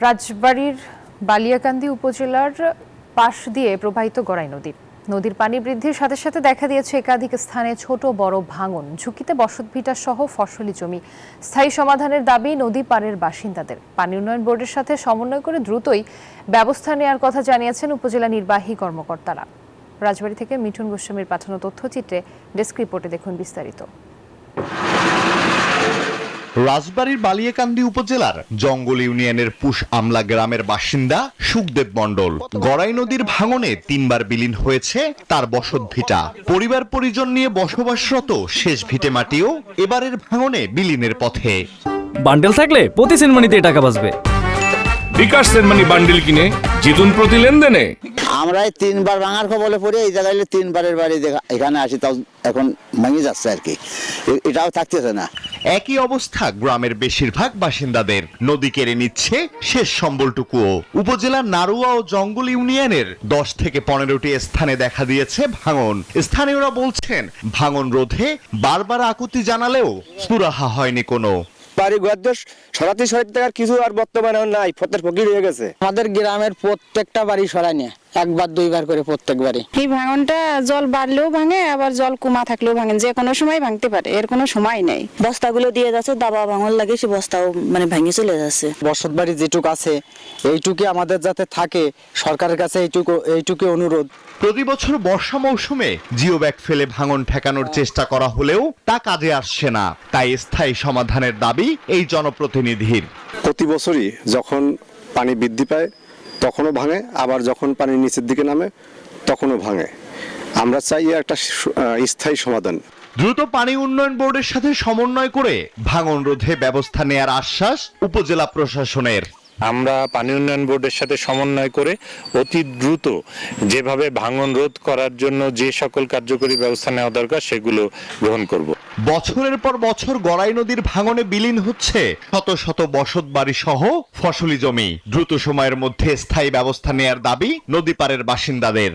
রাজবাড়ীর বালিয়াকান্দি উপজেলার পাশ দিয়ে প্রবাহিত গড়াই নদী। নদীর পানি বৃদ্ধির সাথে সাথে দেখা দিয়েছে একাধিক স্থানে ছোট বড় ভাঙন, ঝুঁকিতে বসতভিটা সহ ফসলি জমি। স্থায়ী সমাধানের দাবি নদী পাড়ের বাসিন্দাদের। পানি উন্নয়ন বোর্ডের সাথে সমন্বয় করে দ্রুতই ব্যবস্থা নেওয়ার কথা জানিয়েছেন উপজেলা নির্বাহী কর্মকর্তারা। রাজবাড়ী থেকে মিঠুন গোস্বামীর পাঠানো তথ্যচিত্রে ডেস্ক রিপোর্টে দেখুন বিস্তারিত। রাজবাড়ীর বালিয়াকান্দি উপজেলার জঙ্গল ইউনিয়নের পুশ আমলা গ্রামের বাসিন্দা সুখদেব মণ্ডল। গড়াই নদীর ভাঙনে 3 বার বিলীন হয়েছে তার বসত ভিটা। পরিবার পরিজন নিয়ে বসবাসরত শেষ ভিটে মাটিও এবারের ভাঙনে বিলীনের পথে। বান্ডেল থাকলে প্রতি সেনমানিতে টাকা বাঁচবে। বিকাশ সেনমানি বান্ডেল কিনে জিতুন প্রতি লেনদেনে। আমরা 3 বার ভাঙার খবরে পড়ে এই জায়গায় 3 বারের বাড়ি এখানে আসি, তাও এখন ভেঙে যাচ্ছে আর কি, এটাও থাকতেছে না। একই অবস্থা গ্রামের বেশিরভাগ বাসিন্দাদের। নদী কেড়ে নিচ্ছে শেষ সম্বলটুকুও। উপজেলার নারুয়া ও জঙ্গল ইউনিয়নের 10 থেকে 15টি স্থানে দেখা দিয়েছে ভাঙন। স্থানীয়রা বলছেন ভাঙন রোধে বারবার আকুতি জানালেও সুরাহা হয়নি কোনো। বাড়ি ঘর সরাতে টাকার কিছু আর বর্তমানে নাই, ফতের ফকির হয়ে গেছে। আমাদের গ্রামের প্রত্যেকটা বাড়ি সরাই একবার দুইবার করে প্রত্যেকবারই। এই ভাঙনটা জল বাড়লেও ভাঙে, আবার জল কমা থাকলেও ভাঙে, যে কোনো সময় ভাঙতে পারে, এর কোনো সময় নেই। বস্তাগুলো দিয়ে যাচ্ছে, দাবা ভাঙন লাগে, সে বস্তাও ভেঙে চলে যাচ্ছে। বসত বাড়ি যেটুক আছে এইটুকু আমাদের যাতে থাকে, সরকারের কাছে এইটুকু অনুরোধ। প্রতি বছর বর্ষা মৌসুমে জিও ব্যাগ ফেলে ভাঙন ঠেকানোর চেষ্টা করা হলেও তা কাজে আসছে না। তাই স্থায়ী সমাধানের দাবি এই জনপ্রতিনিধির। প্রতি বছরই যখন পানি বৃদ্ধি পায় তখনও ভাঙে, আবার যখন পানি নিচের দিকে নামে তখনও ভাঙে। আমরা চাই একটা স্থায়ী সমাধান। দ্রুত পানি উন্নয়ন বোর্ডের সাথে সমন্বয় করে ভাঙন রোধে ব্যবস্থা নেয়ার আশ্বাস উপজেলা প্রশাসনের। আমরা পানি উন্নয়ন বোর্ডের সাথে সমন্বয় করে অতি দ্রুত যেভাবে ভাঙন রোধ করার জন্য যে সকল কার্যকরী ব্যবস্থা নেওয়া দরকার সেগুলো গ্রহণ করব। বছরের পর বছর গড়াই নদীর ভাঙনে বিলীন হচ্ছে শত শত বসত বাড়ি সহ ফসলি জমি। দ্রুত সময়ের মধ্যে স্থায়ী ব্যবস্থা নেয়ার দাবি নদী পাড়ের বাসিন্দাদের।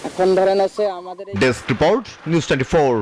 এখন ধরেন আছে আমাদের ডেস্ক রিপোর্ট, নিউজ 24।